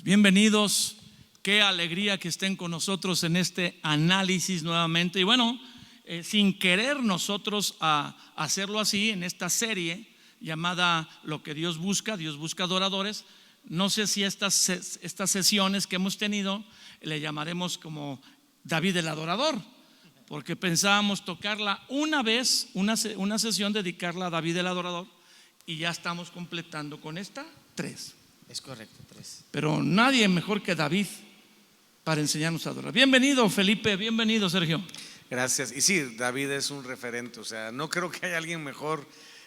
Bienvenidos, qué alegría que estén con nosotros en este análisis nuevamente. Y bueno, sin querer nosotros hacerlo así en esta serie llamada Lo que Dios busca adoradores. No sé si estas sesiones que hemos tenido le llamaremos como David el adorador, porque pensábamos tocarla una vez, una sesión dedicarla a David el adorador, y ya estamos completando con esta 3. Es correcto, 3. Pero nadie mejor que David para enseñarnos a adorar. Bienvenido, Felipe, bienvenido, Sergio. Gracias. Y sí, David es un referente, o sea, no creo que haya alguien mejor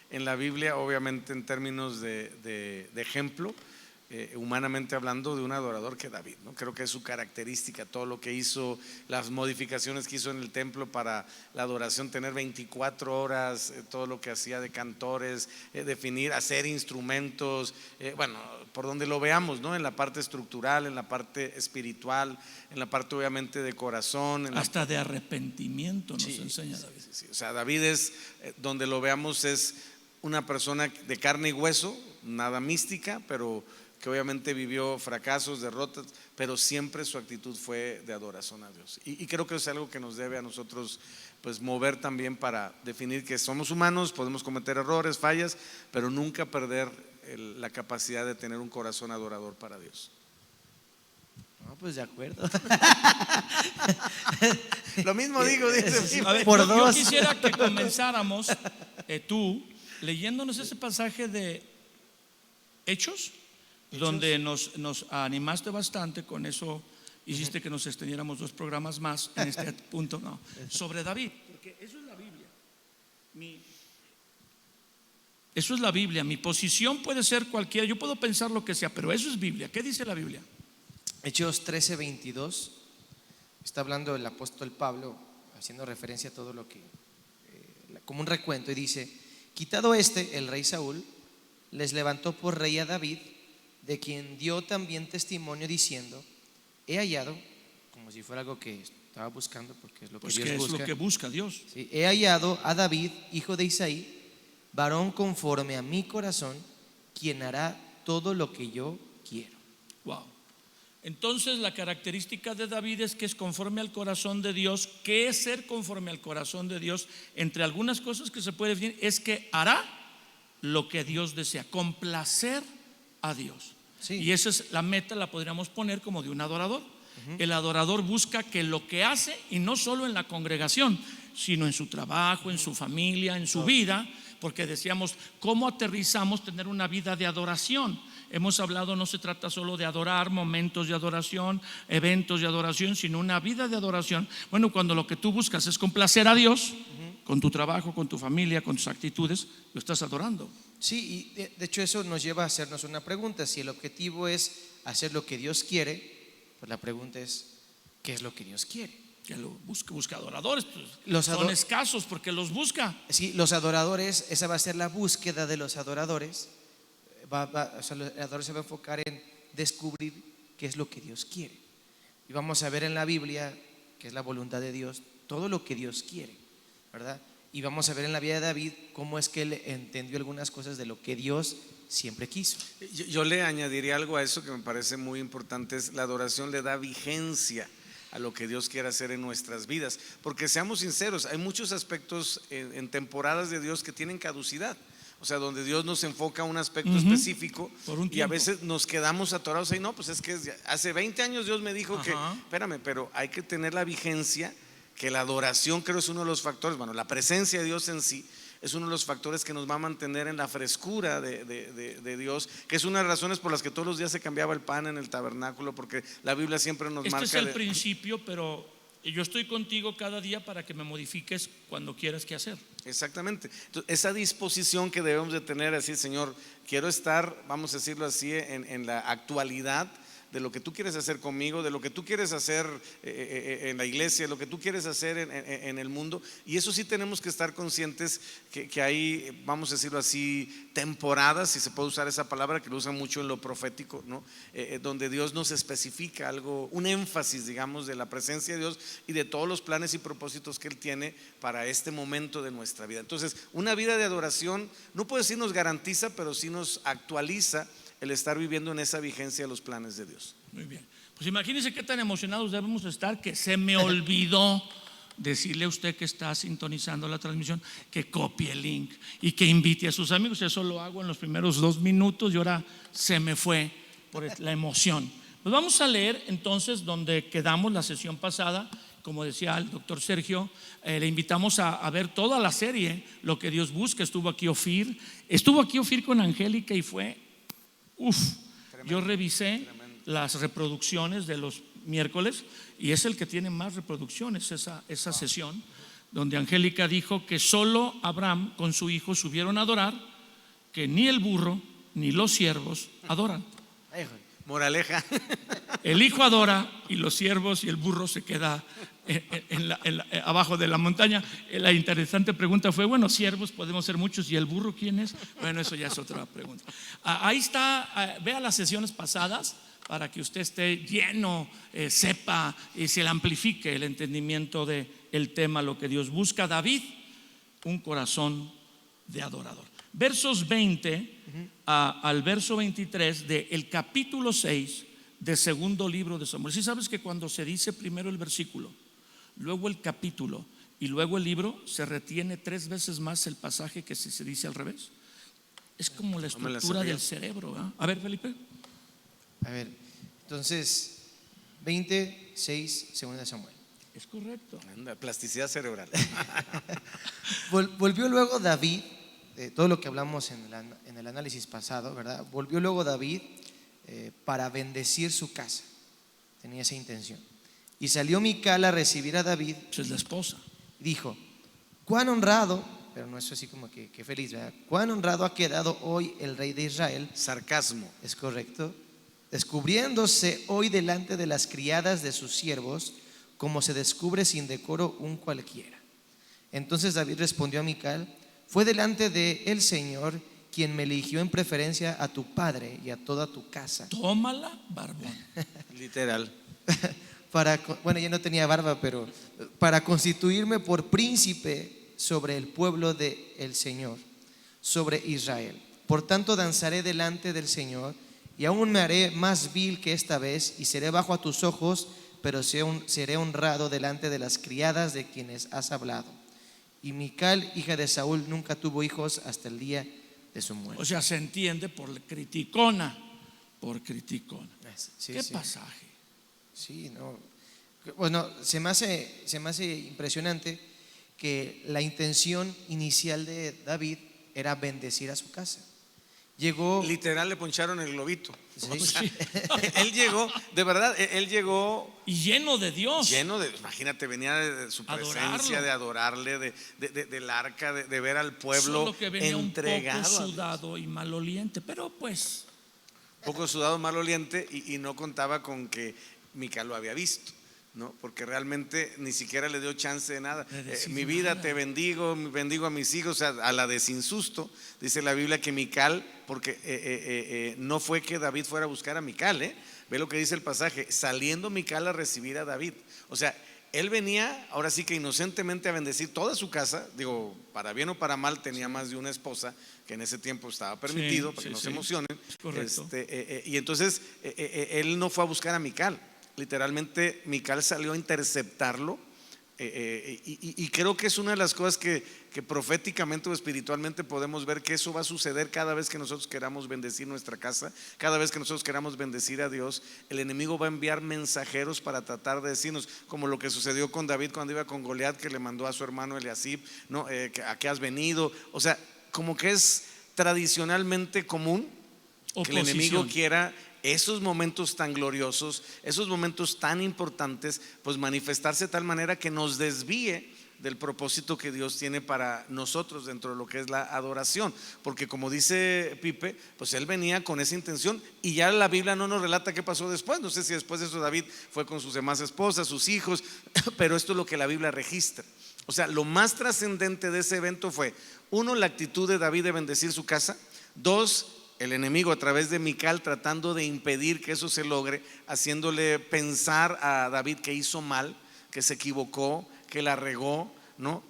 en la Biblia, obviamente en términos de ejemplo, humanamente hablando, de un adorador que David, ¿no? Creo que es su característica, todo lo que hizo, las modificaciones que hizo en el templo para la adoración, tener 24 horas, todo lo que hacía de cantores, definir, hacer instrumentos, bueno, por donde lo veamos, ¿no? En la parte estructural, en la parte espiritual, en la parte obviamente de corazón, hasta de arrepentimiento nos enseña David. Sí. O sea, David es, donde lo veamos, es una persona de carne y hueso, nada mística, pero que obviamente vivió fracasos, derrotas, pero siempre su actitud fue de adoración a Dios. Y creo que es algo que nos debe a nosotros pues mover también para definir que somos humanos, podemos cometer errores, fallas, pero nunca perder la capacidad de tener un corazón adorador para Dios. No, pues de acuerdo. Lo mismo digo, dice. A ver, yo quisiera que comenzáramos tú leyéndonos ese pasaje de Hechos, donde nos animaste bastante. Con eso hiciste que nos extendiéramos 2 programas más en este punto, no, sobre David, porque eso es la Biblia. Eso es la Biblia. Mi posición puede ser cualquiera, yo puedo pensar lo que sea, pero eso es Biblia. ¿Qué dice la Biblia? Hechos 13:22. Está hablando el apóstol Pablo, haciendo referencia a todo lo que como un recuento, y dice: quitado el rey Saúl les levantó por rey a David, de quien dio también testimonio diciendo: he hallado, como si fuera algo que estaba buscando, porque es lo que pues Dios que busca. es lo que busca Dios. Sí, he hallado a David, hijo de Isaí, varón conforme a mi corazón, quien hará todo lo que yo quiero. Wow. Entonces la característica de David es que es conforme al corazón de Dios. ¿Qué es ser conforme al corazón de Dios? Entre algunas cosas que se puede definir es que hará lo que Dios desea, complacer a Dios. Sí. Y esa es la meta, la podríamos poner como de un adorador. El adorador busca que lo que hace, y no solo en la congregación, sino en su trabajo, en su familia, en su vida, porque decíamos, ¿cómo aterrizamos tener una vida de adoración? Hemos hablado, no se trata solo de adorar, momentos de adoración, eventos de adoración, sino una vida de adoración. Bueno, cuando lo que tú buscas es complacer a Dios, con tu trabajo, con tu familia, con tus actitudes, lo estás adorando. Sí, y de hecho eso nos lleva a hacernos una pregunta. Si el objetivo es hacer lo que Dios quiere, pues la pregunta es: ¿qué es lo que Dios quiere? Que lo busca adoradores, pues son escasos porque los busca. Sí, los adoradores, esa va a ser la búsqueda de los adoradores. O sea, el adorador se va a enfocar en descubrir qué es lo que Dios quiere. Y vamos a ver en la Biblia, que es la voluntad de Dios, todo lo que Dios quiere, ¿verdad? Y vamos a ver en la vida de David cómo es que él entendió algunas cosas de lo que Dios siempre quiso. Yo le añadiría algo a eso que me parece muy importante: es la adoración le da vigencia a lo que Dios quiere hacer en nuestras vidas, porque seamos sinceros, hay muchos aspectos en temporadas de Dios que tienen caducidad. O sea, donde Dios nos enfoca a un aspecto específico y a veces nos quedamos atorados ahí. No, pues es que hace 20 años Dios me dijo que, espérame, pero hay que tener la vigencia, que la adoración creo es uno de los factores. Bueno, la presencia de Dios en sí es uno de los factores que nos va a mantener en la frescura de Dios, que es una de las razones por las que todos los días se cambiaba el pan en el tabernáculo, porque la Biblia siempre nos marca. Este es el principio, pero yo estoy contigo cada día para que me modifiques cuando quieras qué hacer. Exactamente. Entonces, esa disposición que debemos de tener, así: Señor, quiero estar, vamos a decirlo así, en la actualidad de lo que tú quieres hacer conmigo, de lo que tú quieres hacer en la iglesia, de lo que tú quieres hacer en el mundo. Y eso sí tenemos que estar conscientes que hay, vamos a decirlo así, temporadas, si se puede usar esa palabra, que lo usan mucho en lo profético, ¿no? Donde Dios nos especifica algo, un énfasis, digamos, de la presencia de Dios y de todos los planes y propósitos que Él tiene para este momento de nuestra vida. Entonces, una vida de adoración, no puedo decir nos garantiza, pero sí nos actualiza el estar viviendo en esa vigencia de los planes de Dios. Muy bien. Pues imagínense qué tan emocionados debemos estar que se me olvidó decirle a usted que está sintonizando la transmisión que copie el link y que invite a sus amigos. Eso lo hago en los primeros 2 minutos y ahora se me fue por la emoción. Pues vamos a leer entonces donde quedamos la sesión pasada. Como decía el doctor Sergio, le invitamos a ver toda la serie, Lo que Dios busca. Estuvo aquí Ofir con Angélica y fue, yo revisé las reproducciones de los miércoles y es el que tiene más reproducciones, esa sesión, donde Angélica dijo que solo Abraham con su hijo subieron a adorar, que ni el burro ni los siervos adoran. Moraleja. El hijo adora y los siervos y el burro se queda abajo de la montaña. La interesante pregunta fue, bueno, siervos podemos ser muchos, ¿y el burro quién es? Bueno, eso ya es otra pregunta. Ahí está, vea las sesiones pasadas para que usted esté lleno, sepa y se le amplifique el entendimiento del tema, lo que Dios busca. David, un corazón de adorador. Versos 20 al verso 23 del capítulo 6 del segundo libro de Samuel. Si sabes que cuando se dice primero el versículo, luego el capítulo y luego el libro, se retiene 3 veces más el pasaje que si se dice al revés. Es como la estructura del cerebro, ¿eh? A ver, Felipe. A ver, entonces 26, segunda de Samuel. Es correcto. Plasticidad cerebral. Volvió luego David, todo lo que hablamos en el análisis pasado, ¿verdad? Volvió luego David para bendecir su casa. Tenía esa intención. Y salió Mical a recibir a David. Esa es la esposa. Dijo: cuán honrado, pero no es así como que feliz, ¿verdad? Cuán honrado ha quedado hoy el rey de Israel. Sarcasmo. Es correcto. Descubriéndose hoy delante de las criadas de sus siervos, como se descubre sin decoro un cualquiera. Entonces David respondió a Mical: fue delante de el Señor quien me eligió en preferencia a tu padre y a toda tu casa. Tómala, barbón. Literal. Bueno, ya no tenía barba, pero para constituirme por príncipe sobre el pueblo del Señor, sobre Israel. Por tanto danzaré delante del Señor y aún me haré más vil que esta vez y seré bajo a tus ojos, pero seré honrado delante de las criadas de quienes has hablado. Y Mical, hija de Saúl, nunca tuvo hijos hasta el día de su muerte. O sea, se entiende por criticona. Sí, ¿Qué sí. pasaje? Sí, no. Bueno, se me hace impresionante que la intención inicial de David era bendecir a su casa. Llegó. Literal le poncharon el globito. Sí. O sea, él llegó, de verdad, él llegó Y lleno de Dios. lleno de, imagínate, venía de su presencia, Adorarlo. de adorarle, del arca, de ver al pueblo Solo que venía entregado. un poco a Dios. sudado y maloliente, pero pues Poco sudado, maloliente, y no contaba con que Mical lo había visto, ¿no? Porque realmente ni siquiera le dio chance de nada. De decir Mi vida nada. te bendigo a mis hijos, o sea, a la de sin susto. Dice la Biblia que Mical, porque no fue que David fuera a buscar a Mical, ve lo que dice el pasaje, saliendo Mical a recibir a David. O sea, él venía ahora sí que inocentemente a bendecir toda su casa. Digo, para bien o para mal, tenía más de una esposa, que en ese tiempo estaba permitido, para que no se emocionen. correcto. Y entonces él no fue a buscar a Mical. Literalmente Mical salió a interceptarlo. Y creo que es una de las cosas que proféticamente o espiritualmente podemos ver, que eso va a suceder cada vez que nosotros queramos bendecir nuestra casa, cada vez que nosotros queramos bendecir a Dios. El enemigo va a enviar mensajeros para tratar de decirnos, como lo que sucedió con David cuando iba con Goliat, que le mandó a su hermano Eliasib, ¿no? ¿A qué has venido? O sea, como que es tradicionalmente común que el enemigo quiera esos momentos tan gloriosos, esos momentos tan importantes, pues manifestarse de tal manera que nos desvíe del propósito que Dios tiene para nosotros dentro de lo que es la adoración. Porque como dice Pipe, pues él venía con esa intención, y ya la Biblia no nos relata qué pasó después. No sé si después de eso David fue con sus demás esposas, sus hijos, pero esto es lo que la Biblia registra. O sea, lo más trascendente de ese evento fue, 1, la actitud de David de bendecir su casa. 2, el enemigo a través de Mical tratando de impedir que eso se logre, haciéndole pensar a David que hizo mal, que se equivocó, que la regó, ¿no?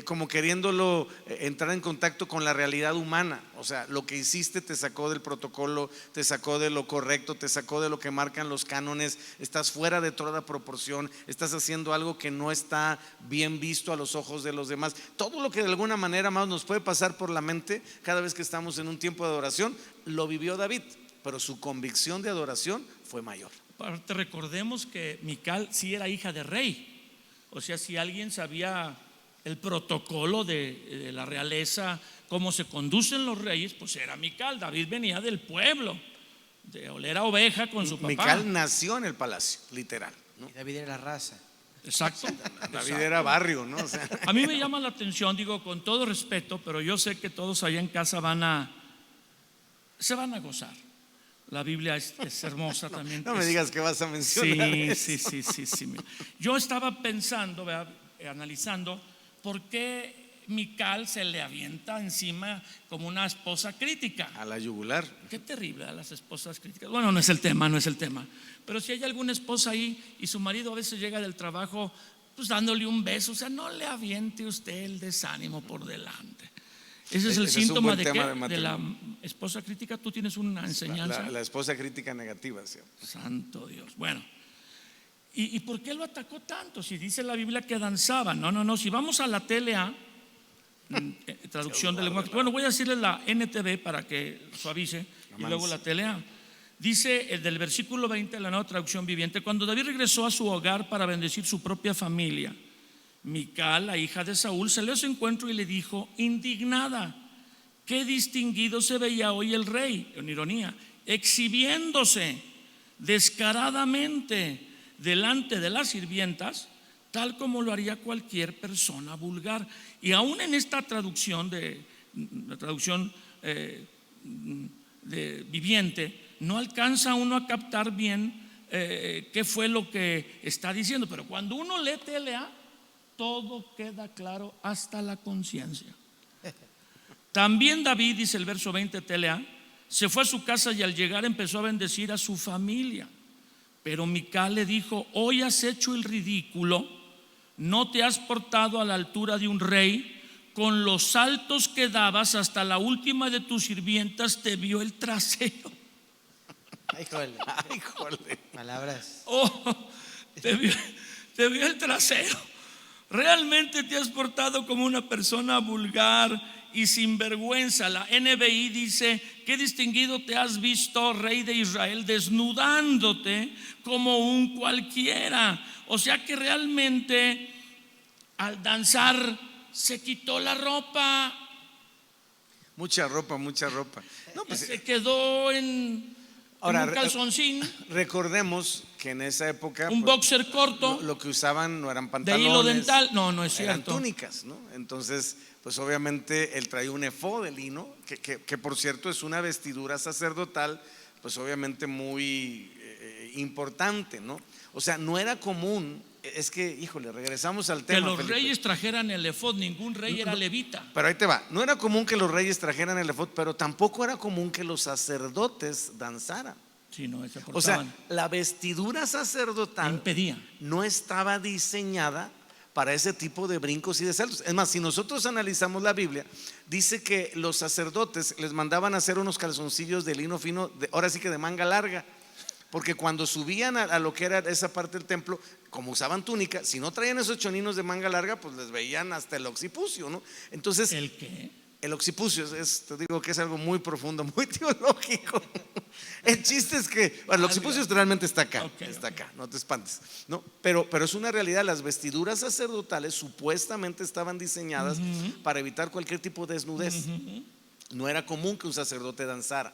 Como queriéndolo entrar en contacto con la realidad humana. O sea, lo que hiciste te sacó del protocolo, te sacó de lo correcto, te sacó de lo que marcan los cánones, estás fuera de toda proporción, estás haciendo algo que no está bien visto a los ojos de los demás. Todo lo que de alguna manera más nos puede pasar por la mente cada vez que estamos en un tiempo de adoración, lo vivió David, pero su convicción de adoración fue mayor. Aparte, recordemos que Mical sí era hija de rey. O sea, si alguien sabía el protocolo de la realeza, cómo se conducen los reyes, pues era Mical. David venía del pueblo, de oler a oveja con su papá. Mical nació en el palacio, literal, ¿no? Y David era la raza. Exacto. David era barrio, ¿no? O sea, A mí me llama la atención, digo con todo respeto, pero yo sé que todos allá en casa se van a gozar. La Biblia es hermosa también. no me digas que vas a mencionar eso. Sí. Yo estaba pensando, analizando por qué Mical se le avienta encima como una esposa crítica. A la yugular. Qué terrible a las esposas críticas. Bueno, no es el tema. Pero si hay alguna esposa ahí y su marido a veces llega del trabajo, pues dándole un beso, o sea, no le aviente usted el desánimo por delante. Ese es el Ese es un síntoma buen de tema que de de matrimonio. la esposa crítica. Tú tienes una enseñanza. La esposa crítica negativa, ¿sí? Santo Dios. Bueno, ¿y por qué lo atacó tanto? Si dice la Biblia que danzaba. No. Si vamos a la TLA, traducción del lenguaje. Bueno, voy a decirle la NTV para que suavice, y luego la TLA. Dice el del versículo 20, la nueva traducción viviente: cuando David regresó a su hogar para bendecir su propia familia, Mical, la hija de Saúl, salió a su encuentro y le dijo, indignada: qué distinguido se veía hoy el rey, en ironía, exhibiéndose descaradamente delante de las sirvientas, tal como lo haría cualquier persona vulgar. Y aún en esta traducción la traducción de viviente, no alcanza uno a captar bien qué fue lo que está diciendo, pero cuando uno lee TLA, todo queda claro hasta la conciencia. También David, dice el verso 20 TLA, se fue a su casa y al llegar empezó a bendecir a su familia. Pero Mical le dijo: hoy has hecho el ridículo, no te has portado a la altura de un rey, con los saltos que dabas hasta la última de tus sirvientas te vio el trasero. Ay, jole. Ay, jole. Palabras. Te vio el trasero. Realmente te has portado como una persona vulgar y sin vergüenza. La NBI dice: qué distinguido te has visto, rey de Israel, desnudándote como un cualquiera. O sea que realmente al danzar se quitó la ropa. Mucha ropa. No, pues, Se quedó en un calzoncín, recordemos que en esa época un pues, boxer corto, lo que usaban no eran de pantalones, hilo dental. No es eran cierto. túnicas, ¿no? Entonces, pues obviamente él traía un efod de lino, que por cierto es una vestidura sacerdotal, pues obviamente muy importante, ¿no? O sea, no era común. Es que, híjole, regresamos al tema, que los Felipe. reyes trajeran el efod. Ningún rey era levita. Pero ahí te va. No era común que los reyes trajeran el efod, pero tampoco era común que los sacerdotes danzaran. Sí, no, se O sea, portaban. la vestidura sacerdotal Impedía. no estaba diseñada para ese tipo de brincos y de saltos. Es más, si nosotros analizamos la Biblia, dice que los sacerdotes les mandaban a hacer unos calzoncillos de lino fino, ahora sí que de manga larga, porque cuando subían a lo que era esa parte del templo, como usaban túnica, si no traían esos choninos de manga larga, pues les veían hasta el occipucio, ¿no? Entonces, ¿El qué? el occipucio te digo que es algo muy profundo, muy teológico. El chiste es que el occipucio realmente está acá, acá, no te espantes, ¿no? Pero es una realidad. Las vestiduras sacerdotales supuestamente estaban diseñadas para evitar cualquier tipo de desnudez. No era común que un sacerdote danzara.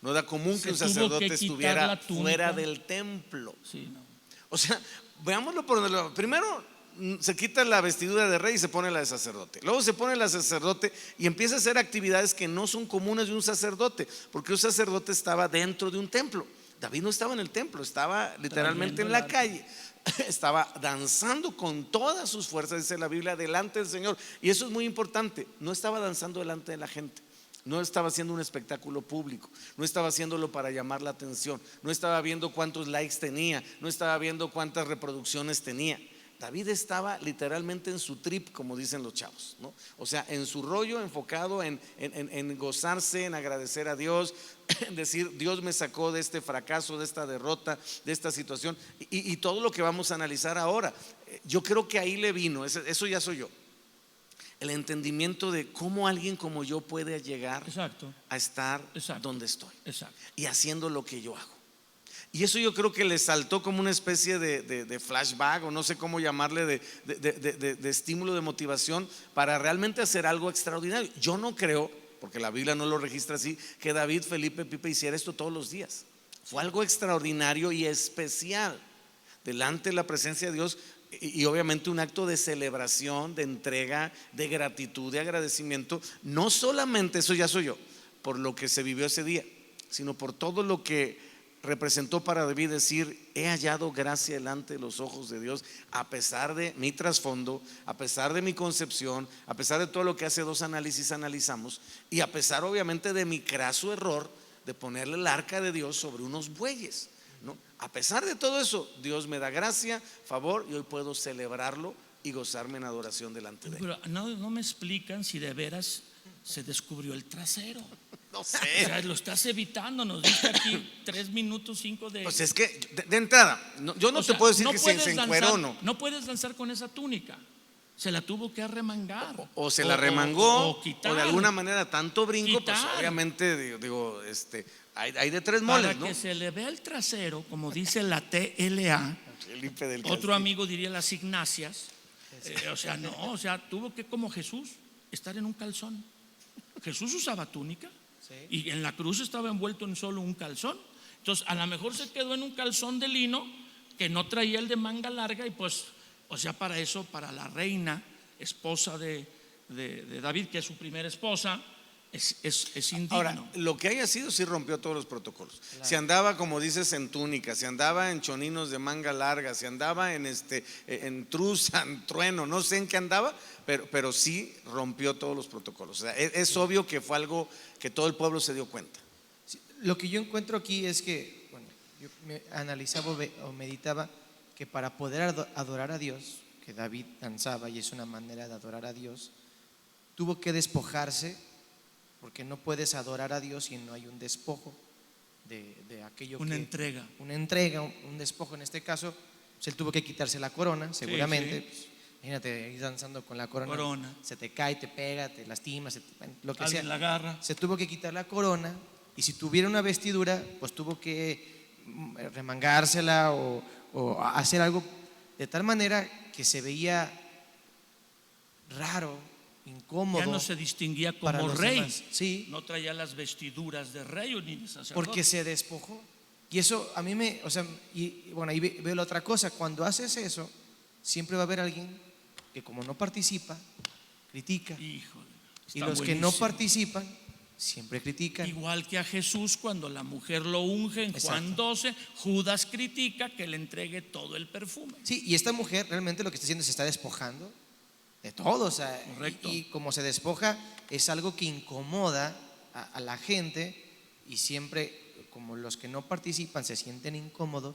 No era común que un sacerdote estuviera fuera del templo. Sí, no. O sea, veámoslo por donde primero se quita la vestidura de rey y se pone la de sacerdote. Luego se pone la de sacerdote y empieza a hacer actividades que no son comunes de un sacerdote, porque un sacerdote estaba dentro de un templo. David no estaba en el templo, estaba literalmente en la calle. Estaba danzando con todas sus fuerzas, dice la Biblia, delante del Señor. Y eso es muy importante. No estaba danzando delante de la gente. No estaba haciendo un espectáculo público, no estaba haciéndolo para llamar la atención, no estaba viendo cuántos likes tenía, no estaba viendo cuántas reproducciones tenía. David estaba literalmente en su trip, como dicen los chavos, ¿no? O sea, en su rollo, enfocado en gozarse, en agradecer a Dios, en decir, Dios me sacó de este fracaso, de esta derrota, de esta situación, y todo lo que vamos a analizar ahora. Yo creo que ahí le vino, eso ya soy yo, el entendimiento de cómo alguien como yo puede llegar Exacto. a estar Exacto. donde estoy Exacto. y haciendo lo que yo hago. Y eso yo creo que le saltó como una especie de flashback, o no sé cómo llamarle, de estímulo, de motivación para realmente hacer algo extraordinario. Yo no creo, porque la Biblia no lo registra así, que David, Felipe, Pipe hiciera esto todos los días. Fue algo extraordinario y especial delante de la presencia de Dios, y obviamente un acto de celebración, de entrega, de gratitud, de agradecimiento. No solamente, eso ya soy yo, por lo que se vivió ese día, sino por todo lo que representó para David decir, he hallado gracia delante de los ojos de Dios, a pesar de mi trasfondo, a pesar de mi concepción, a pesar de todo lo que hace dos análisis analizamos, y a pesar obviamente de mi craso error de ponerle el arca de Dios sobre unos bueyes, ¿no? A pesar de todo eso, Dios me da gracia, favor, y hoy puedo celebrarlo y gozarme en adoración delante de Él. Pero no me explican si de veras se descubrió el trasero. No O sé. sea, lo estás evitando. Nos diste aquí 3 minutos 5 de. Pues es que de entrada, yo no O te sea, puedo decir no que se puedes encueró o danzar, no. No puedes danzar con esa túnica. Se la tuvo que arremangar. O se la remangó, o quitar, o de alguna manera tanto brinco, pues quitar. obviamente digo, hay de tres moles, Para ¿no? que se le vea el trasero, como dice la TLA. Felipe del Otro Castillo. amigo diría las Ignacias. O sea, tuvo que, como Jesús, estar en un calzón. Jesús usaba túnica, Sí. y en la cruz estaba envuelto en solo un calzón. Entonces, a lo mejor se quedó en un calzón de lino que no traía el de manga larga, y pues, o sea, para eso, para la reina, esposa de David, que es su primera esposa, es indigno. Ahora, lo que haya sido, sí rompió todos los protocolos. Si andaba, como dices, en túnica, si andaba en choninos de manga larga, si andaba en truza, en trueno, no sé en qué andaba, pero sí rompió todos los protocolos. O sea, es obvio que fue algo que todo el pueblo se dio cuenta. Sí, lo que yo encuentro aquí es que, bueno, yo me analizaba o meditaba que para poder adorar a Dios, que David danzaba y es una manera de adorar a Dios, tuvo que despojarse, porque no puedes adorar a Dios si no hay un despojo de aquello Una que… entrega. Una entrega, un despojo. En este caso, pues él tuvo que quitarse la corona, seguramente. sí. Pues, imagínate, ir danzando con la corona, Corona. se te cae, te pega, te lastimas, bueno, lo que Alguien sea. la agarra. Se tuvo que quitar la corona, y si tuviera una vestidura, pues tuvo que remangársela o hacer algo de tal manera que se veía raro, incómodo. Ya no se distinguía para como los rey. demás. Sí. No traía las vestiduras de rey ni de sacerdote. Porque se despojó. Y eso a mí o sea, y bueno, ahí veo la otra cosa. Cuando haces eso, siempre va a haber alguien que, como no participa, critica. Híjole, Y está los que no buenísimo. participan, siempre critican. Igual que a Jesús, cuando la mujer lo unge en Juan Exacto. 12, Judas critica que le entregue todo el perfume. Sí, y esta mujer realmente lo que está haciendo es se está despojando de todo. O sea, Correcto. y como se despoja, es algo que incomoda a la gente, y siempre, como los que no participan se sienten incómodos,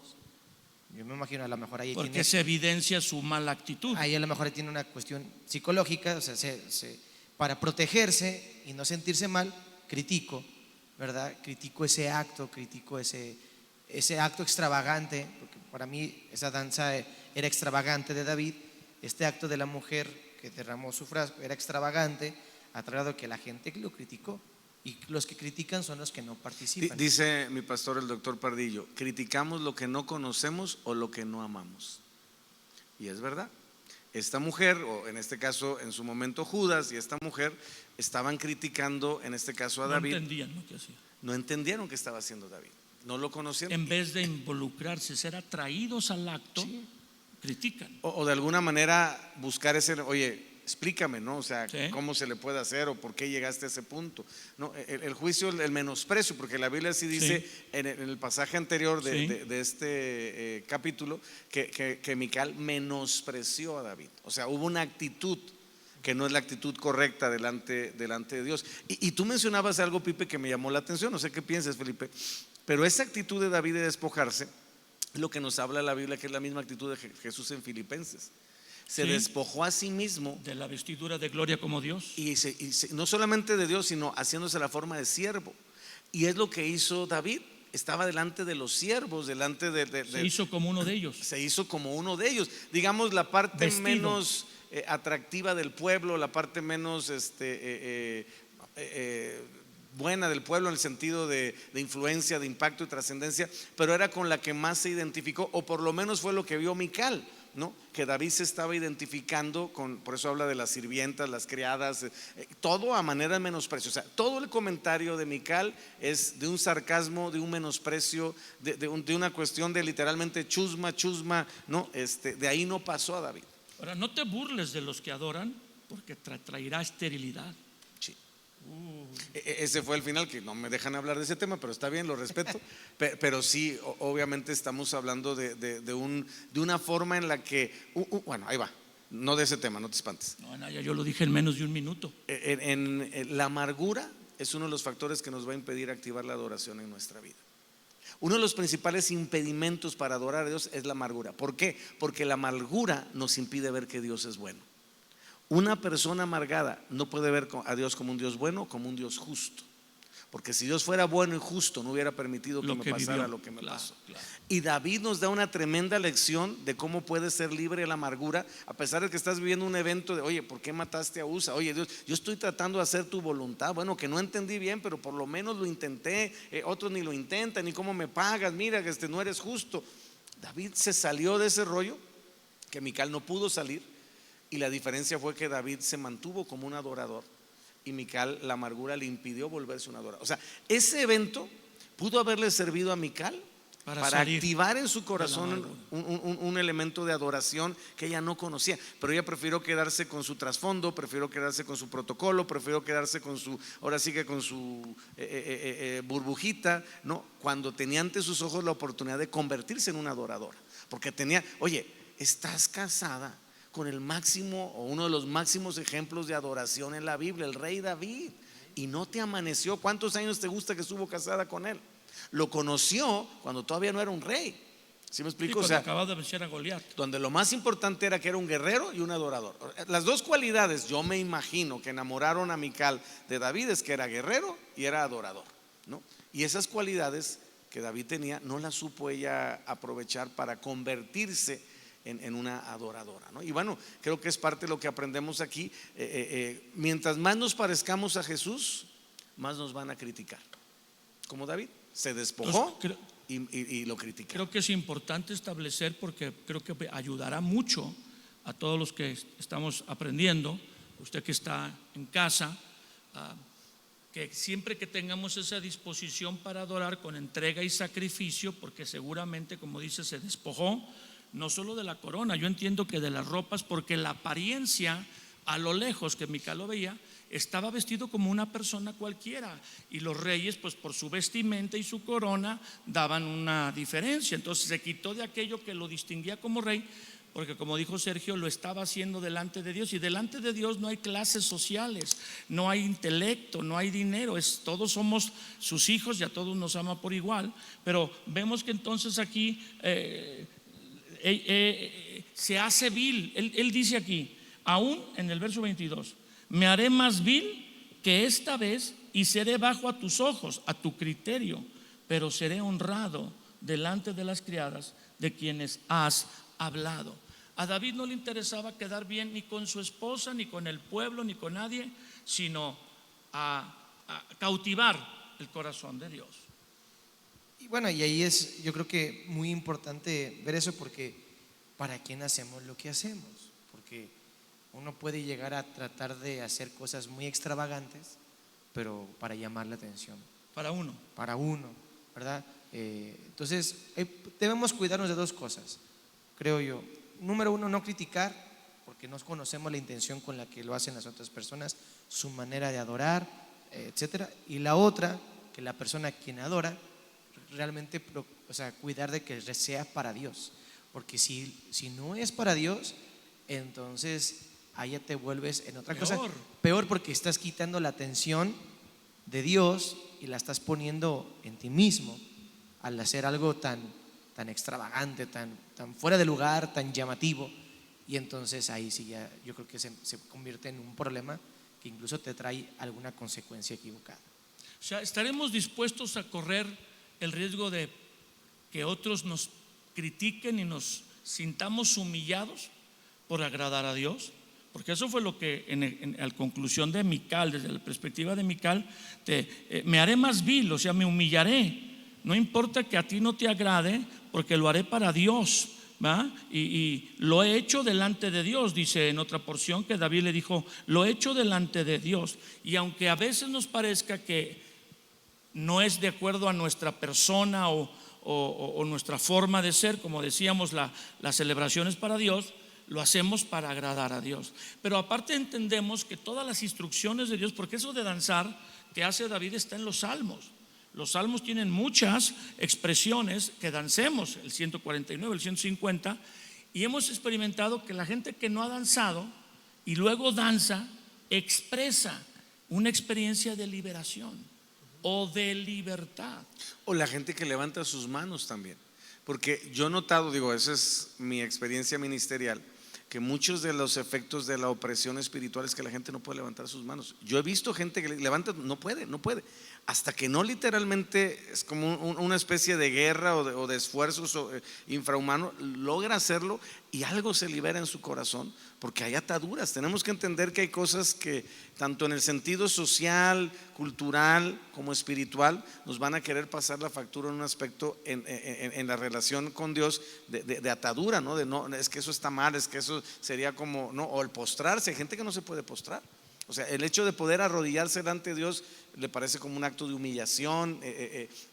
yo me imagino a lo mejor ahí Porque tiene… se evidencia su mala actitud. Ahí a lo mejor tiene una cuestión psicológica, o sea, para protegerse y no sentirse mal, critico, ¿verdad? Critico ese acto, critico ese acto extravagante, porque para mí esa danza era extravagante de David. Este acto de la mujer que derramó su frasco era extravagante, a tal grado que la gente lo criticó, y los que critican son los que no participan. Dice mi pastor, el doctor Pardillo, criticamos lo que no conocemos o lo que no amamos. Y es verdad. Esta mujer, o en este caso en su momento Judas y esta mujer, estaban criticando en este caso a No David. entendían lo que hacía. No entendieron qué estaba haciendo David, no lo conocieron. En vez de involucrarse, ser atraídos al acto, critican. O de alguna manera buscar oye, explícame, ¿no? O sea, Sí. ¿cómo se le puede hacer o por qué llegaste a ese punto? No, el juicio, el menosprecio, porque la Biblia sí dice Sí. en el pasaje anterior Sí. de este capítulo que Mical menospreció a David. O sea, hubo una actitud que no es la actitud correcta delante de Dios. Y tú mencionabas algo, Pipe, que me llamó la atención, no sé qué piensas, Felipe, pero esa actitud de David de despojarse es lo que nos habla la Biblia, que es la misma actitud de Jesús en Filipenses. se Sí. despojó a sí mismo de la vestidura de gloria como Dios. no solamente de Dios, sino haciéndose la forma de siervo. Y es lo que hizo David. Estaba delante de los siervos, delante Se hizo como uno de ellos. se hizo como uno de ellos. Digamos, la parte Vestido. menos atractiva del pueblo, la parte menos buena del pueblo en el sentido de influencia, de impacto y trascendencia, pero era con la que más se identificó, o por lo menos fue lo que vio Mical, ¿no? Que David se estaba identificando con, por eso habla de las sirvientas, las criadas, todo a manera de menosprecio. O sea, todo el comentario de Mical es de un sarcasmo, de un menosprecio, de una cuestión de literalmente chusma, ¿no? De ahí no pasó a David. Ahora, no te burles de los que adoran, porque traerá esterilidad. Sí. Ese fue el final, que no me dejan hablar de ese tema, pero está bien, lo respeto. Pero sí, obviamente estamos hablando de una forma en la que, bueno, ahí va, no de ese tema, no te espantes. No, Anaya, yo lo dije en menos de un minuto. En la amargura es uno de los factores que nos va a impedir activar la adoración en nuestra vida. Uno de los principales impedimentos para adorar a Dios es la amargura. ¿Por qué? Porque la amargura nos impide ver que Dios es bueno. Una persona amargada no puede ver a Dios como un Dios bueno, como un Dios justo. Porque si Dios fuera bueno y justo, no hubiera permitido que me pasara lo que me pasó. Claro. Y David nos da una tremenda lección de cómo puedes ser libre de la amargura, a pesar de que estás viviendo un evento de, oye, ¿por qué mataste a Usa? Oye, Dios, yo estoy tratando de hacer tu voluntad. Bueno, que no entendí bien, pero por lo menos lo intenté. Otros ni lo intentan, ni cómo me pagas. Mira que no eres justo. David se salió de ese rollo, que Mical no pudo salir. Y la diferencia fue que David se mantuvo como un adorador y Mical, la amargura le impidió volverse un adorador. O sea, ese evento pudo haberle servido a Mical para activar en su corazón un elemento de adoración que ella no conocía, pero ella prefirió quedarse con su trasfondo, prefirió quedarse con su protocolo, prefirió quedarse con su, ahora sí que con su burbujita, ¿no? Cuando tenía ante sus ojos la oportunidad de convertirse en una adoradora, porque tenía, oye, estás casada con el máximo o uno de los máximos ejemplos de adoración en la Biblia, el rey David, y no te amaneció. ¿Cuántos años te gusta que estuvo casada con él? Lo conoció cuando todavía no era un rey. ¿Sí me explico? Sí, o sea, acababa de vencer a Goliat. donde lo más importante era que era un guerrero y un adorador. Las dos cualidades, yo me imagino, que enamoraron a Mical de David es que era guerrero y era adorador, ¿no? Y esas cualidades que David tenía no las supo ella aprovechar para convertirse en una adoradora, ¿no? Y bueno, creo que es parte de lo que aprendemos aquí. Mientras más nos parezcamos a Jesús, más nos van a criticar. Como David se despojó y lo criticaron. Creo que es importante establecer, porque creo que ayudará mucho a todos los que estamos aprendiendo, usted que está en casa, que siempre que tengamos esa disposición para adorar con entrega y sacrificio, porque seguramente, como dice, se despojó no solo de la corona, yo entiendo que de las ropas, porque la apariencia a lo lejos que Mical lo veía, estaba vestido como una persona cualquiera, y los reyes, pues por su vestimenta y su corona daban una diferencia. Entonces se quitó de aquello que lo distinguía como rey, porque como dijo Sergio, lo estaba haciendo delante de Dios, y delante de Dios no hay clases sociales, no hay intelecto, no hay dinero, todos somos sus hijos y a todos nos ama por igual. Pero vemos que entonces aquí se hace vil. Él dice aquí, aún en el verso 22, me haré más vil que esta vez y seré bajo a tus ojos, a tu criterio, pero seré honrado delante de las criadas de quienes has hablado. A David no le interesaba quedar bien ni con su esposa, ni con el pueblo, ni con nadie, sino a cautivar el corazón de Dios. Y bueno, y ahí es, yo creo que muy importante ver eso, porque ¿para quién hacemos lo que hacemos? Porque uno puede llegar a tratar de hacer cosas muy extravagantes, pero para llamar la atención. Para uno, ¿verdad? Entonces, debemos cuidarnos de dos cosas, creo yo. Número uno, no criticar, porque no conocemos la intención con la que lo hacen las otras personas, su manera de adorar, etcétera. Y la otra, que la persona a quien adora realmente, o sea, cuidar de que sea para Dios, porque si no es para Dios, entonces ahí ya te vuelves en otra cosa peor, porque estás quitando la atención de Dios y la estás poniendo en ti mismo al hacer algo tan extravagante, tan fuera de lugar, tan llamativo. y entonces ahí sí ya yo creo que se convierte en un problema que incluso te trae alguna consecuencia equivocada. O sea, ¿estaremos dispuestos a correr el riesgo de que otros nos critiquen y nos sintamos humillados por agradar a Dios? Porque eso fue lo que en la conclusión de Mical, desde la perspectiva de Mical, me haré más vil, o sea, me humillaré. No importa que a ti no te agrade, porque lo haré para Dios, ¿va? Y lo he hecho delante de Dios, dice en otra porción que David le dijo, lo he hecho delante de Dios. Y aunque a veces nos parezca que no es de acuerdo a nuestra persona o nuestra forma de ser, como decíamos, las celebraciones para Dios, lo hacemos para agradar a Dios. Pero aparte entendemos que todas las instrucciones de Dios, porque eso de danzar que hace David está en los salmos. Los salmos tienen muchas expresiones que dancemos, el 149, el 150, y hemos experimentado que la gente que no ha danzado y luego danza, expresa una experiencia de liberación o de libertad. O la gente que levanta sus manos también. Porque yo he notado, digo, esa es mi experiencia ministerial, que muchos de los efectos de la opresión espiritual es que la gente no puede levantar sus manos. Yo he visto gente que levanta, no puede, hasta que no literalmente es como una especie de guerra o de esfuerzos infrahumano, logra hacerlo y algo se libera en su corazón, porque hay ataduras. Tenemos que entender que hay cosas que tanto en el sentido social, cultural como espiritual nos van a querer pasar la factura en un aspecto en la relación con Dios de atadura, ¿no? De no, es que eso está mal, es que eso sería como, ¿no? O el postrarse, hay gente que no se puede postrar. O sea, el hecho de poder arrodillarse delante de Dios le parece como un acto de humillación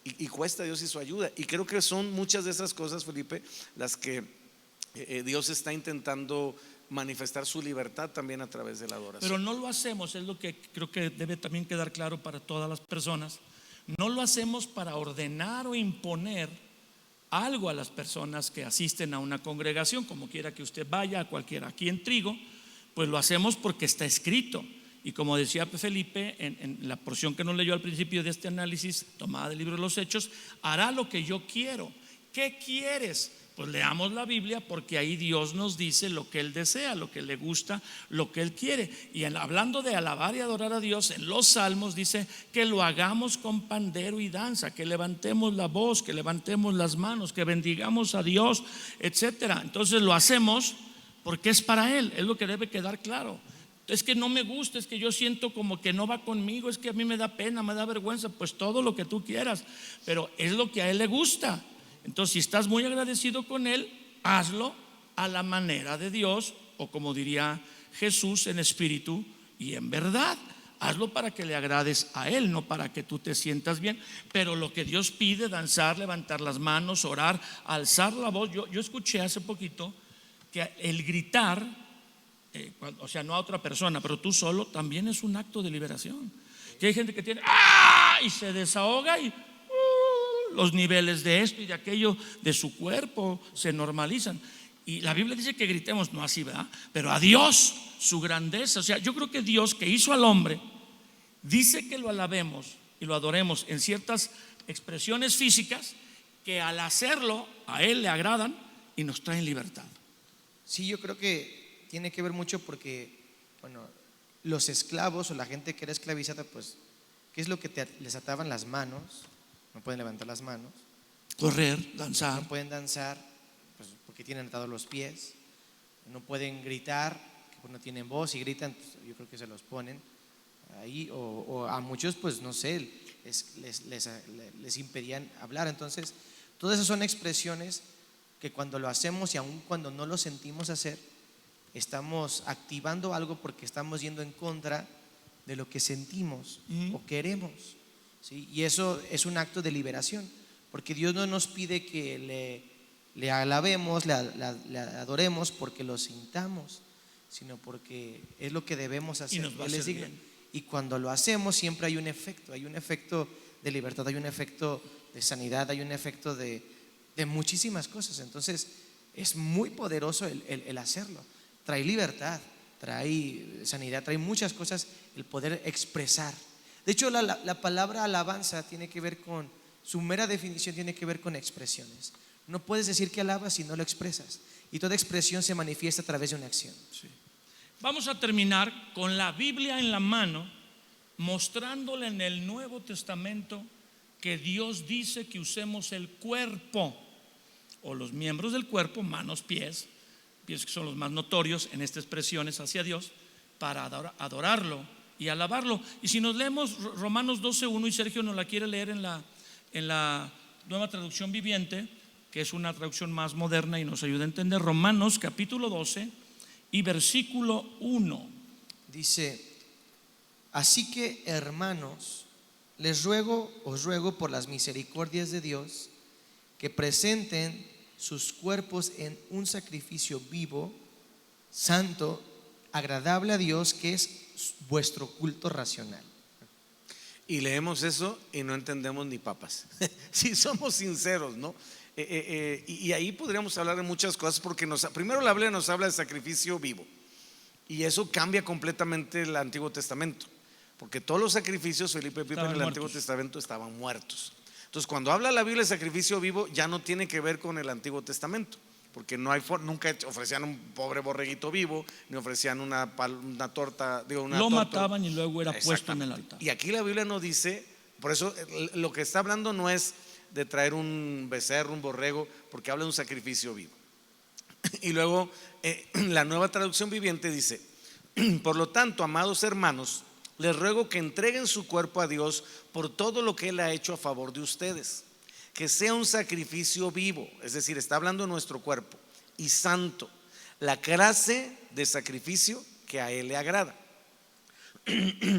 y cuesta a Dios y su ayuda. Y creo que son muchas de esas cosas, Felipe, las que Dios está intentando manifestar su libertad también a través de la adoración. Pero no lo hacemos, es lo que creo que debe también quedar claro para todas las personas. No lo hacemos para ordenar o imponer algo a las personas que asisten a una congregación, como quiera que usted vaya, a cualquiera. Aquí en Trigo, pues lo hacemos porque está escrito. Y como decía Felipe en la porción que nos leyó al principio de este análisis tomada del libro de los Hechos, hará lo que yo quiero. ¿Qué quieres? Pues leamos la Biblia, porque ahí Dios nos dice lo que Él desea, lo que le gusta, lo que Él quiere. Y hablando de alabar y adorar a Dios, en los salmos dice que lo hagamos con pandero y danza, que levantemos la voz, que levantemos las manos, que bendigamos a Dios, etcétera. Entonces lo hacemos porque es para Él, es lo que debe quedar claro. Es que no me gusta, es que yo siento como que no va conmigo, es que a mí me da pena, me da vergüenza. Pues todo lo que tú quieras, pero es lo que a Él le gusta. Entonces, si estás muy agradecido con Él, hazlo a la manera de Dios, o como diría Jesús, en espíritu y en verdad. Hazlo para que le agrades a Él, no para que tú te sientas bien. Pero lo que Dios pide, danzar, levantar las manos, orar, alzar la voz. Yo escuché hace poquito que el gritar, o sea, no a otra persona, pero tú solo, también es un acto de liberación. Que hay gente que tiene y se desahoga y los niveles de esto y de aquello de su cuerpo se normalizan. Y la Biblia dice que gritemos, no así, ¿verdad? Pero a Dios, su grandeza. O sea, yo creo que Dios, que hizo al hombre, dice que lo alabemos y lo adoremos en ciertas expresiones físicas que al hacerlo a Él le agradan y nos traen libertad. Sí, yo creo que tiene que ver mucho porque, bueno, los esclavos o la gente que era esclavizada, pues, ¿qué es lo que les ataban las manos? No pueden levantar las manos, correr, danzar. no pueden danzar, pues, porque tienen atados los pies, no pueden gritar, porque no tienen voz, y gritan, pues, yo creo que se los ponen ahí, o a muchos, pues no sé, les impedían hablar. Entonces, todas esas son expresiones que cuando lo hacemos y aun cuando no lo sentimos hacer, estamos activando algo porque estamos yendo en contra de lo que sentimos o queremos, ¿sí? Y eso es un acto de liberación, porque Dios no nos pide que le alabemos, le adoremos porque lo sintamos, sino porque es lo que debemos hacer. Y nos va a hacer bien. Y cuando lo hacemos siempre hay un efecto de libertad, hay un efecto de sanidad, hay un efecto de muchísimas cosas. Entonces es muy poderoso el hacerlo. Trae libertad, trae sanidad, trae muchas cosas el poder expresar. De hecho, la palabra alabanza tiene que ver con, su mera definición tiene que ver con expresiones. No puedes decir que alabas si no lo expresas. Y toda expresión se manifiesta a través de una acción. Sí. Vamos a terminar con la Biblia en la mano, mostrándole en el Nuevo Testamento que Dios dice que usemos el cuerpo o los miembros del cuerpo, manos, pies que son los más notorios en estas expresiones hacia Dios, para adorarlo y alabarlo. Y si nos leemos Romanos 12:1, y Sergio nos la quiere leer en la Nueva Traducción Viviente, que es una traducción más moderna y nos ayuda a entender, Romanos capítulo 12 y versículo 1. Dice: así que, hermanos, os ruego por las misericordias de Dios, que presenten sus cuerpos en un sacrificio vivo, santo, agradable a Dios, que es vuestro culto racional. Y leemos eso y no entendemos ni papas. Si somos sinceros, ¿no? Y ahí podríamos hablar de muchas cosas, porque primero la Biblia nos habla de sacrificio vivo, y eso cambia completamente el Antiguo Testamento, porque todos los sacrificios, Felipe Pipe, en el Antiguo Testamento estaban muertos. Entonces, cuando habla la Biblia de sacrificio vivo, ya no tiene que ver con el Antiguo Testamento, porque nunca ofrecían un pobre borreguito vivo, ni ofrecían una torta, lo mataban y luego era puesto en el altar. Y aquí la Biblia nos dice, por eso lo que está hablando no es de traer un becerro, un borrego, porque habla de un sacrificio vivo. Y luego la Nueva Traducción Viviente dice: por lo tanto, amados hermanos, les ruego que entreguen su cuerpo a Dios por todo lo que Él ha hecho a favor de ustedes, que sea un sacrificio vivo, es decir, está hablando de nuestro cuerpo, y santo, la clase de sacrificio que a Él le agrada.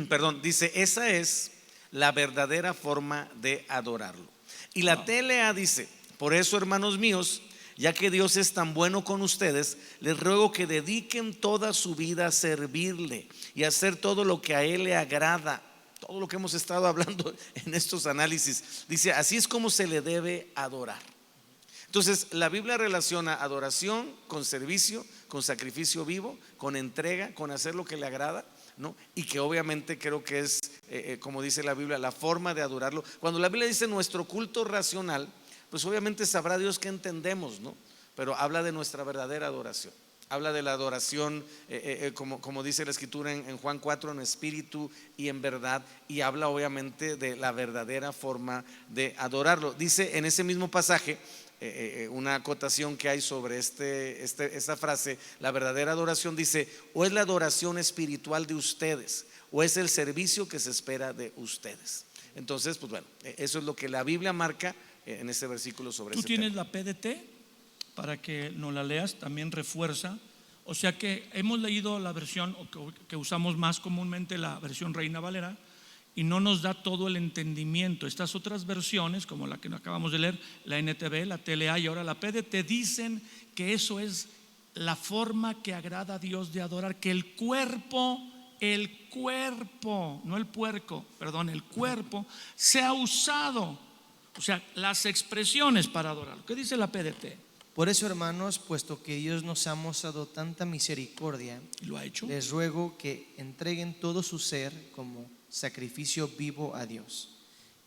Perdón, dice, esa es la verdadera forma de adorarlo. Y la TLA dice: por eso, hermanos míos, ya que Dios es tan bueno con ustedes, les ruego que dediquen toda su vida a servirle y a hacer todo lo que a Él le agrada. Todo lo que hemos estado hablando en estos análisis. Dice, así es como se le debe adorar. Entonces, la Biblia relaciona adoración con servicio, con sacrificio vivo, con entrega, con hacer lo que le agrada, ¿no? Y que obviamente creo que es, como dice la Biblia, la forma de adorarlo. Cuando la Biblia dice nuestro culto racional, pues obviamente sabrá Dios que entendemos, ¿no? Pero habla de nuestra verdadera adoración. Habla de la adoración, como dice la Escritura en Juan 4, en espíritu y en verdad. Y habla obviamente de la verdadera forma de adorarlo. Dice en ese mismo pasaje, una acotación que hay sobre esta frase, la verdadera adoración, dice: o es la adoración espiritual de ustedes, o es el servicio que se espera de ustedes. Entonces, pues bueno, eso es lo que la Biblia marca en este versículo sobre Tú ese tienes tema. la PDT para que nos la leas, también refuerza. O sea que hemos leído la versión que usamos más comúnmente, la versión Reina Valera, y no nos da todo el entendimiento. Estas otras versiones, como la que acabamos de leer, la NTV, la TLA y ahora la PDT, dicen que eso es la forma que agrada a Dios de adorar, que el cuerpo, no el puerco, perdón, el cuerpo sea usado, o sea, las expresiones para adorar. ¿Qué dice la PDT? Por eso, hermanos, puesto que Dios nos ha mostrado tanta misericordia, ¿Y lo ha hecho? les ruego que entreguen todo su ser como sacrificio vivo a Dios.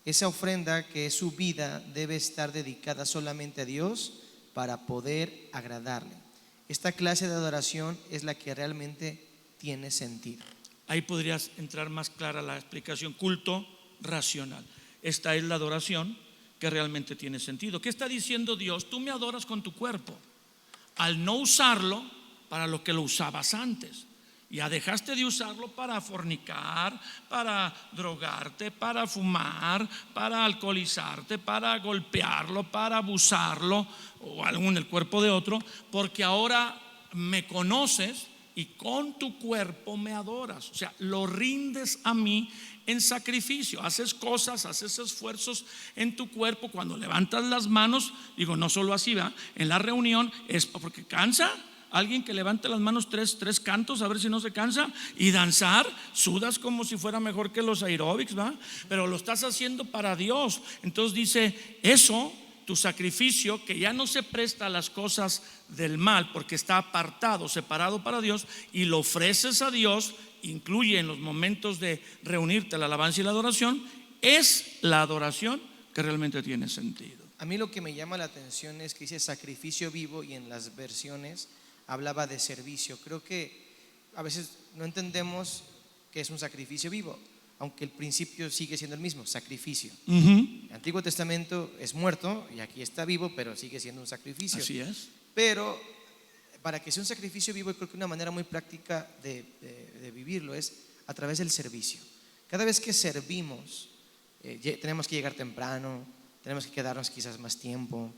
Esa ofrenda, que es su vida, debe estar dedicada solamente a Dios para poder agradarle. Esta clase de adoración es la que realmente tiene sentido. Ahí podrías entrar más clara la explicación: culto racional. Esta es la adoración que realmente tiene sentido. ¿Qué está diciendo Dios? Tú me adoras con tu cuerpo, al no usarlo para lo que lo usabas antes. Ya dejaste de usarlo para fornicar, para drogarte, para fumar, para alcoholizarte, para golpearlo, para abusarlo o algo en el cuerpo de otro, porque ahora me conoces y con tu cuerpo me adoras. O sea, lo rindes a mí en sacrificio. Haces cosas, haces esfuerzos en tu cuerpo. Cuando levantas las manos, digo, no solo así, ¿va? En la reunión es porque cansa. Alguien que levante las manos tres cantos, a ver si no se cansa. Y danzar, sudas como si fuera mejor que los aeróbics, ¿va? Pero lo estás haciendo para Dios. Entonces dice, eso, tu sacrificio, que ya no se presta a las cosas del mal, porque está apartado, separado para Dios, y lo ofreces a Dios, incluye en los momentos de reunirte la alabanza y la adoración, es la adoración que realmente tiene sentido. A mí lo que me llama la atención es que dice sacrificio vivo y en las versiones hablaba de servicio. Creo que a veces no entendemos que es un sacrificio vivo, aunque el principio sigue siendo el mismo, sacrificio. El Antiguo Testamento es muerto y aquí está vivo, pero sigue siendo un sacrificio. Así es. Pero para que sea un sacrificio vivo, creo que una manera muy práctica de vivirlo es a través del servicio. Cada vez que servimos, tenemos que llegar temprano, tenemos que quedarnos quizás más tiempo,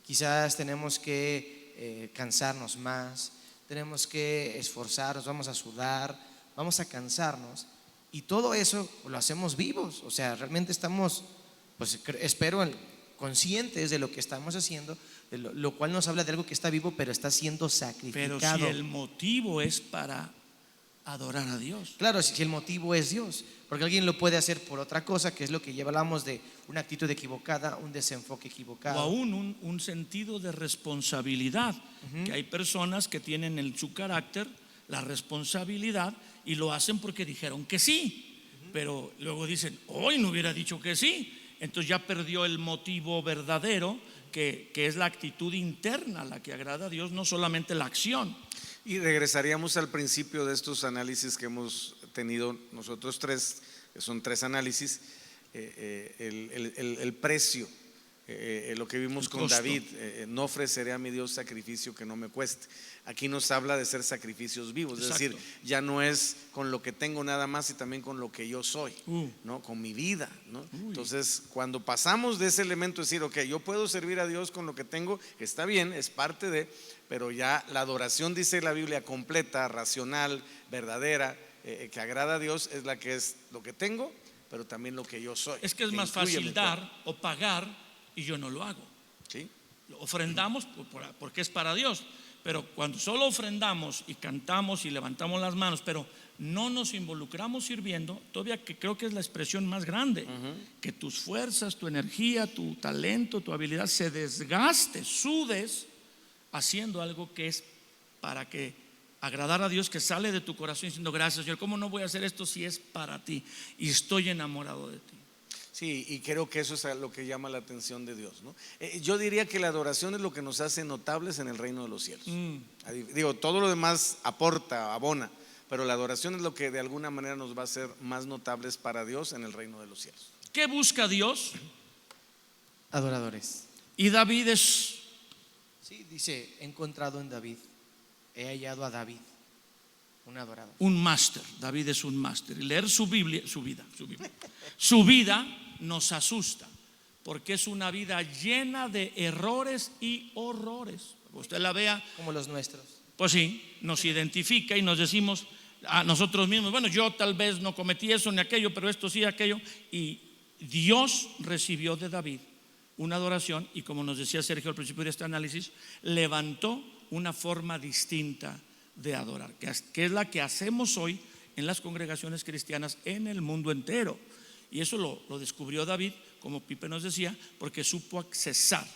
quizás tenemos que cansarnos más, tenemos que esforzarnos, vamos a sudar, vamos a cansarnos, y todo eso lo hacemos vivos. O sea, realmente estamos, pues espero, conscientes de lo que estamos haciendo, lo cual nos habla de algo que está vivo, pero está siendo sacrificado. Pero si el motivo es para adorar a Dios. Claro, si el motivo es Dios, porque alguien lo puede hacer por otra cosa, que es lo que ya hablamos de una actitud equivocada, un desenfoque equivocado. O aún un sentido de responsabilidad, que hay personas que tienen en su carácter la responsabilidad y lo hacen porque dijeron que sí, pero luego dicen, hoy no hubiera dicho que sí. Entonces ya perdió el motivo verdadero, que es la actitud interna la que agrada a Dios, no solamente la acción. Y regresaríamos al principio de estos análisis que hemos tenido nosotros tres, que son tres análisis, el precio, lo que vimos con David, no ofreceré a mi Dios sacrificio que no me cueste. Aquí nos habla de ser sacrificios vivos, es decir, ya no es con lo que tengo nada más, y también con lo que yo soy, ¿no? Con mi vida, ¿no? Entonces, cuando pasamos de ese elemento, decir, ok, yo puedo servir a Dios con lo que tengo, que está bien, es parte de, pero ya la adoración, dice la Biblia, completa, racional, verdadera, que agrada a Dios, es la que es lo que tengo, pero también lo que yo soy. Es que es más fácil dar o pagar, y yo no lo hago. ¿Sí? Ofrendamos porque es para Dios, pero cuando solo ofrendamos y cantamos y levantamos las manos, pero no nos involucramos sirviendo, todavía, que creo que es la expresión más grande, que tus fuerzas, tu energía, tu talento, tu habilidad se desgaste, sudes haciendo algo que es para que agradar a Dios, que sale de tu corazón diciendo, gracias Señor, ¿cómo no voy a hacer esto si es para ti y estoy enamorado de ti? Sí, y creo que eso es lo que llama la atención de Dios, ¿no? Yo diría que la adoración es lo que nos hace notables en el reino de los cielos. Digo, todo lo demás aporta, abona, pero la adoración es lo que de alguna manera nos va a hacer más notables para Dios en el reino de los cielos. ¿Qué busca Dios? Adoradores. Y David es... Sí, dice, he encontrado en David, he hallado a David, un adorador. Un máster. David es un máster. Y leer su Biblia, su vida nos asusta, porque es una vida llena de errores y horrores. Usted la vea, como los nuestros. pues sí, nos identifica y nos decimos a nosotros mismos, bueno, yo tal vez no cometí eso ni aquello, pero esto sí, aquello. Y Dios recibió de David una adoración, y como nos decía Sergio al principio de este análisis, levantó una forma distinta de adorar, que es la que hacemos hoy en las congregaciones cristianas en el mundo entero. Y eso lo descubrió David, como Pipe nos decía, porque supo accesar,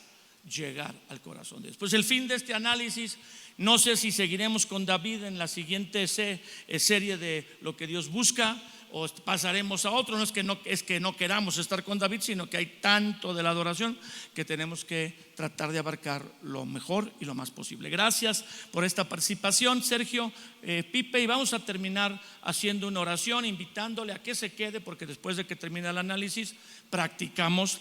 llegar al corazón de Dios. Pues el fin de este análisis, no sé si seguiremos con David en la siguiente serie de lo que Dios busca, o pasaremos a otro. No es que no queramos estar con David, sino que hay tanto de la adoración que tenemos que tratar de abarcar lo mejor y lo más posible. Gracias por esta participación, Sergio, Pipe, y vamos a terminar haciendo una oración, invitándole a que se quede, porque después de que termine el análisis practicamos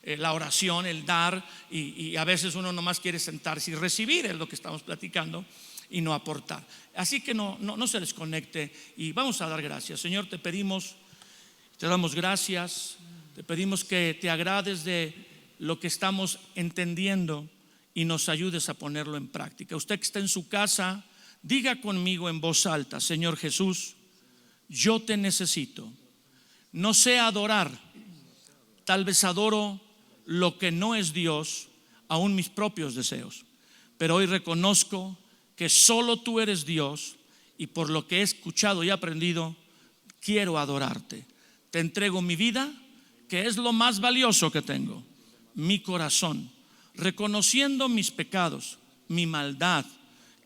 la oración, el dar, y a veces uno nomás quiere sentarse y recibir, es lo que estamos platicando, y no aportar. Así que no se desconecte y vamos a dar gracias. Señor, te pedimos, te damos gracias, te pedimos que te agrades de lo que estamos entendiendo y nos ayudes a ponerlo en práctica. Usted que está en su casa, diga conmigo en voz alta: Señor Jesús, yo te necesito. No sé adorar, tal vez adoro lo que no es Dios, aún mis propios deseos, pero hoy reconozco que solo tú eres Dios, y por lo que he escuchado y aprendido, quiero adorarte. Te entrego mi vida, que es lo más valioso que tengo, mi corazón, reconociendo mis pecados, mi maldad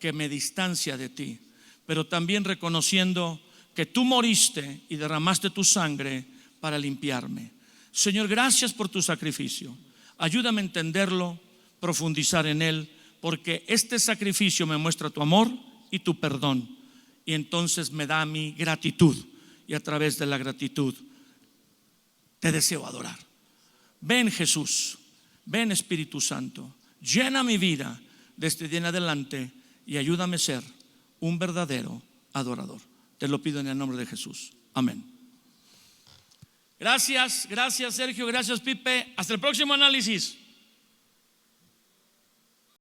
que me distancia de ti, pero también reconociendo que tú moriste y derramaste tu sangre para limpiarme. Señor, gracias por tu sacrificio. Ayúdame a entenderlo, profundizar en él, porque este sacrificio me muestra tu amor y tu perdón. Y entonces me da a mí gratitud. Y a través de la gratitud te deseo adorar. Ven, Jesús, ven, Espíritu Santo, llena mi vida desde día en adelante y ayúdame a ser un verdadero adorador. Te lo pido en el nombre de Jesús. Amén. Gracias, gracias Sergio, gracias Pipe. Hasta el próximo análisis.